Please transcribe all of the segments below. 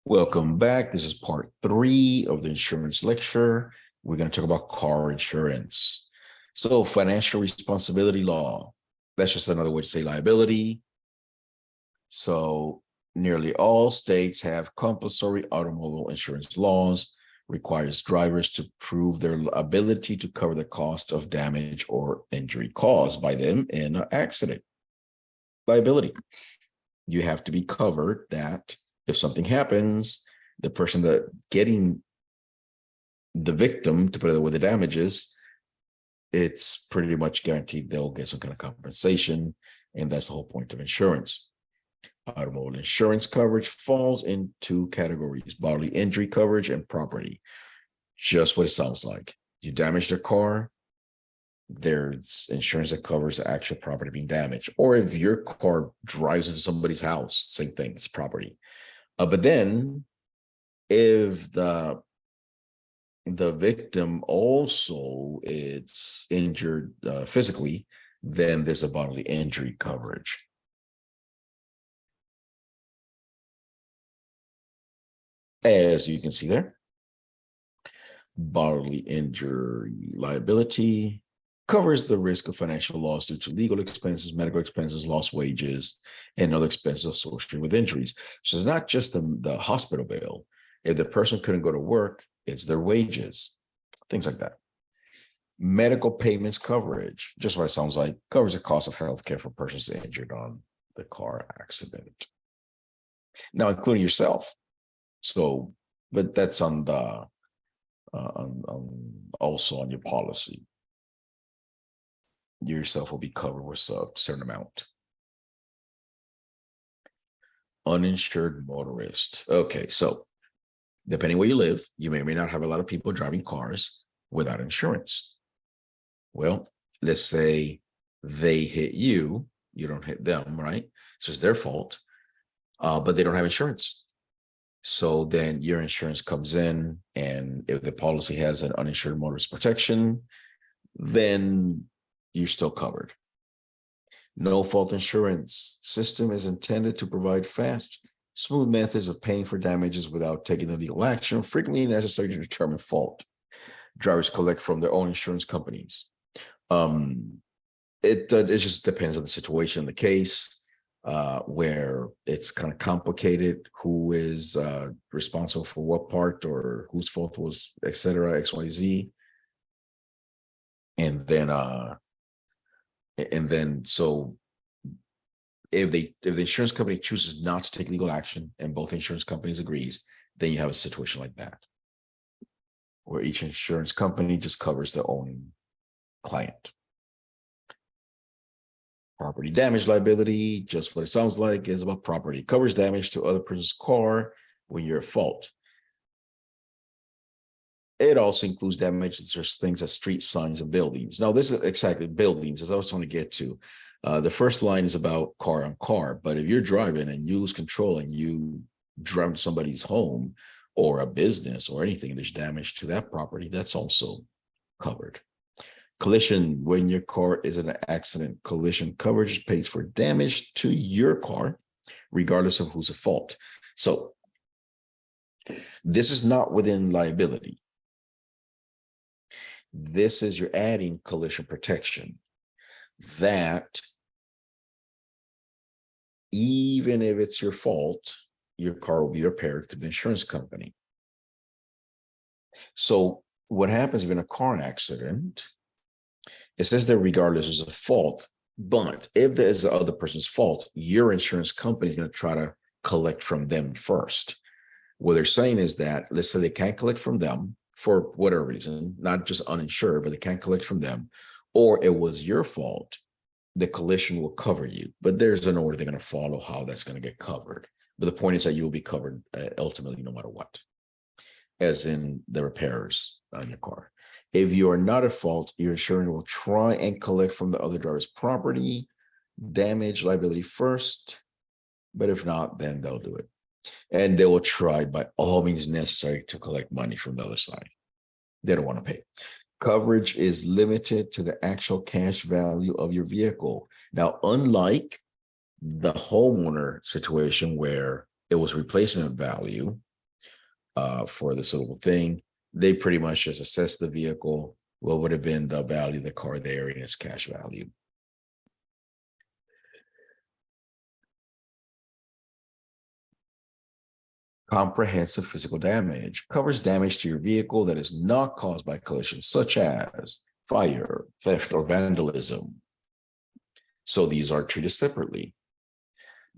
Welcome back. This is part 3 of the insurance lecture. We're going to talk about car insurance. So financial responsibility law, that's just another way to say liability. So nearly all states have compulsory automobile insurance laws, requires drivers to prove their ability to cover the cost of damage or injury caused by them in an accident. Liability. You have to be covered that if something happens, the person that getting the victim, to put it with the damages, it's pretty much guaranteed they'll get some kind of compensation. And that's the whole point of insurance. Automobile insurance coverage falls in two categories: bodily injury coverage and property. Just what it sounds like. You damage their car, there's insurance that covers the actual property being damaged. Or if your car drives into somebody's house, same thing, it's property. But then if the victim also is injured physically, then there's a bodily injury coverage. As you can see there, bodily injury liability covers the risk of financial loss due to legal expenses, medical expenses, lost wages, and other expenses associated with injuries. So it's not just the hospital bill. If the person couldn't go to work, it's their wages, things like that. Medical payments coverage, just what it sounds like, covers the cost of healthcare for persons injured on the car accident. Now, including yourself. So, but that's on the also on your policy. Yourself will be covered with a certain amount. Uninsured motorist. Okay, so depending where you live, you may or may not have a lot of people driving cars without insurance. Well, let's say they hit you, you don't hit them, right? So it's their fault, but they don't have insurance. So then your insurance comes in, and if the policy has an uninsured motorist protection, then you're still covered. No fault insurance system is intended to provide fast, smooth methods of paying for damages without taking the legal action frequently necessary to determine fault. Drivers collect from their own insurance companies. It just depends on the situation, the case, where it's kind of complicated, who is responsible for what part or whose fault was, etc., XYZ. And then so if the insurance company chooses not to take legal action and both insurance companies agrees, then you have a situation like that, where each insurance company just covers their own client. Property damage liability, just what it sounds like, is about property. It covers damage to other person's car when you're at fault. It also includes damage to such things as street signs and buildings. Now, this is exactly buildings, as I was trying to get to. The first line is about car on car, but if you're driving and you lose control and you drive to somebody's home or a business or anything, there's damage to that property, that's also covered. Collision, when your car is in an accident, collision coverage pays for damage to your car, regardless of who's at fault. So this is not within liability. This is, you're adding collision protection, that even if it's your fault, your car will be repaired through the insurance company. So what happens if in a car accident, it says that regardless of fault, but if there is the other person's fault, your insurance company is going to try to collect from them first. What they're saying is that, let's say they can't collect from them for whatever reason, not just uninsured, but they can't collect from them, or it was your fault, the collision will cover you. But there's an order they're going to follow how that's going to get covered. But the point is that you will be covered ultimately no matter what, as in the repairs on your car. If you are not at fault, your insurance will try and collect from the other driver's property damage liability first, but if not, then they'll do it. And they will try by all means necessary to collect money from the other side. They don't want to pay. Coverage is limited to the actual cash value of your vehicle. Now, unlike the homeowner situation where it was replacement value, for the suitable thing. They pretty much just assess the vehicle, what would have been the value of the car there in its cash value. Comprehensive physical damage covers damage to your vehicle that is not caused by collision, such as fire, theft, or vandalism. So these are treated separately.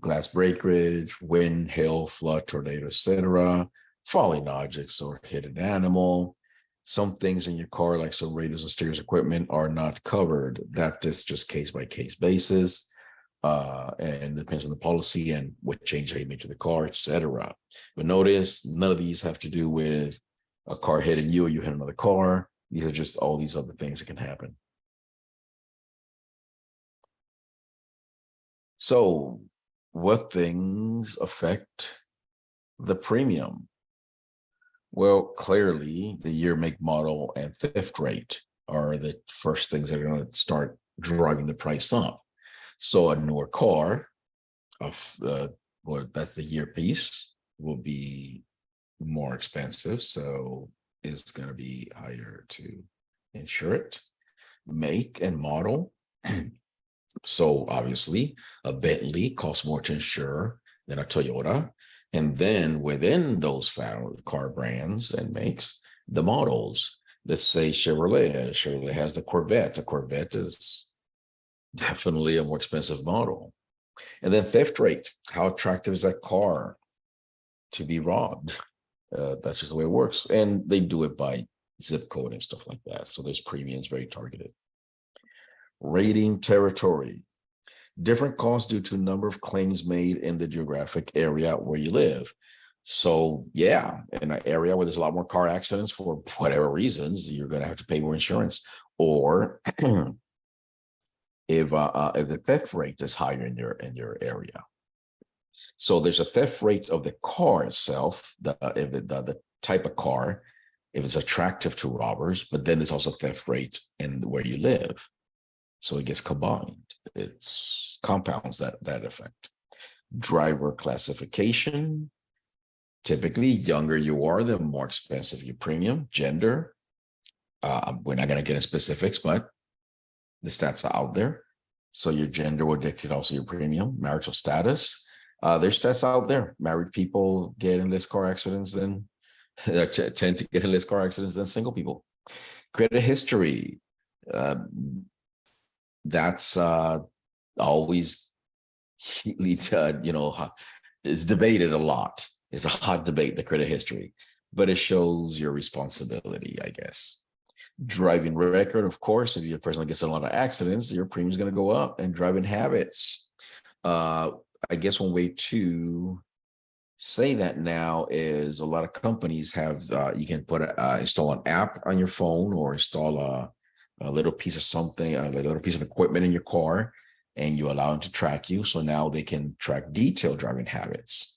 Glass breakage, wind, hail, flood, tornado, etc., falling objects or hidden animal. Some things in your car, like some radios and steers equipment, are not covered. That is just case by case basis, and depends on the policy and what change they made to the car, etc. But notice, none of these have to do with a car hitting you or you hit another car. These are just all these other things that can happen. So, what things affect the premium? Well, clearly, the year, make, model, and theft rate are the first things that are going to start driving the price up. So, a newer car, well, that's the year piece, will be more expensive. So, it's going to be higher to insure it. Make and model. So, obviously, a Bentley costs more to insure than a Toyota. And then within those car brands and makes, the models. Let's say Chevrolet. Chevrolet has the Corvette. A Corvette is definitely a more expensive model. And then theft rate. How attractive is that car to be robbed? That's just the way it works. And they do it by zip code and stuff like that. So there's premiums very targeted. Rating territory. Different costs due to number of claims made in the geographic area where you live. So yeah, in an area where there's a lot more car accidents for whatever reasons, you're going to have to pay more insurance. Or if the theft rate is higher in your area. So there's a theft rate of the car itself, the type of car, if it's attractive to robbers, but then there's also theft rate in where you live. So it gets combined. It's compounds that effect. Driver classification. Typically, younger you are, the more expensive your premium. Gender. We're not going to get into specifics, but the stats are out there. So your gender will dictate also your premium. Marital status. There's stats out there. Married people get in less car accidents than tend to get in less car accidents than single people. Credit history. That's always leads is debated a lot. It's a hot debate, the credit history, but it shows your responsibility, I guess. Driving record, of course, if you're a person that gets in a lot of accidents, your premium is going to go up. And driving habits. I guess one way to say that now is a lot of companies have, you can install an app on your phone or install a little piece of something, a little piece of equipment in your car, and you allow them to track you. So now they can track detailed driving habits.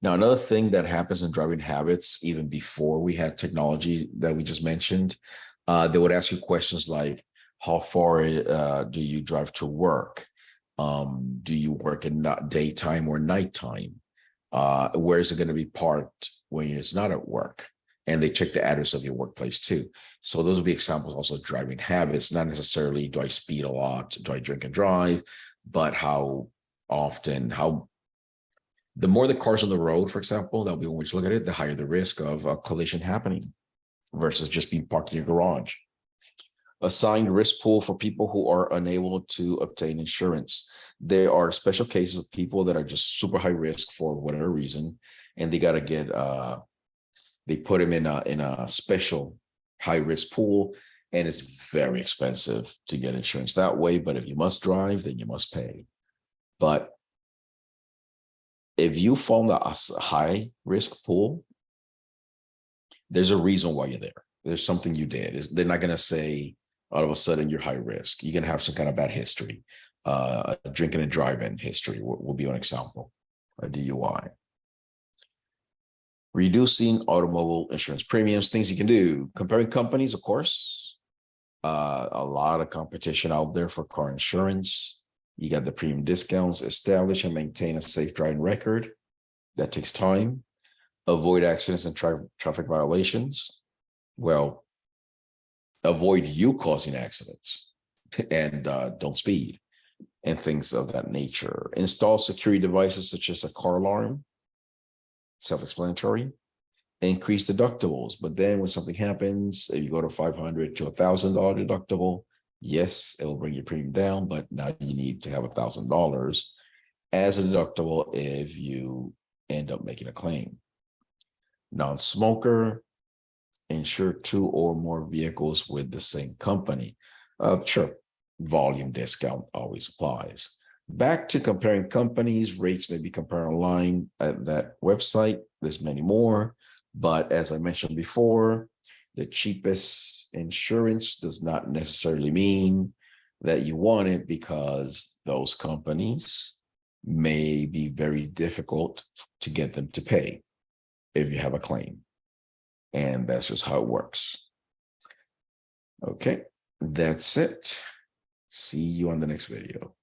Now, another thing that happens in driving habits, even before we had technology that we just mentioned, they would ask you questions like, how far do you drive to work? Do you work in daytime or nighttime? Where is it going to be parked when it's not at work? And they check the address of your workplace too. So those would be examples also of driving habits, not necessarily do I speed a lot, do I drink and drive, but how often, the more the cars on the road, for example, that'll be when we look at it, the higher the risk of a collision happening versus just being parked in your garage. Assigned risk pool for people who are unable to obtain insurance. There are special cases of people that are just super high risk for whatever reason, and they got to get, they put them in a special high risk pool, and it's very expensive to get insurance that way. But if you must drive, then you must pay. But if you fall in the high risk pool, there's a reason why you're there. There's something you did. They're not going to say all of a sudden you're high risk. You're going to have some kind of bad history. Drinking and driving history will be an example. A DUI. Reducing automobile insurance premiums, things you can do. Comparing companies, of course. A lot of competition out there for car insurance. You got the premium discounts. Establish and maintain a safe driving record. That takes time. Avoid accidents and traffic violations. Well, avoid you causing accidents and don't speed and things of that nature. Install security devices such as a car alarm, self-explanatory. Increase deductibles, but then when something happens, if you go to $500 to $1,000 deductible, yes, it will bring your premium down, but now you need to have $1,000 as a deductible if you end up making a claim. Non-smoker, insure 2 or more vehicles with the same company. Sure, volume discount always applies. Back to comparing companies, rates may be compared online at that website. There's many more, but as I mentioned before, the cheapest insurance does not necessarily mean that you want it, because those companies may be very difficult to get them to pay if you have a claim. And that's just how it works. Okay, that's it. See you on the next video.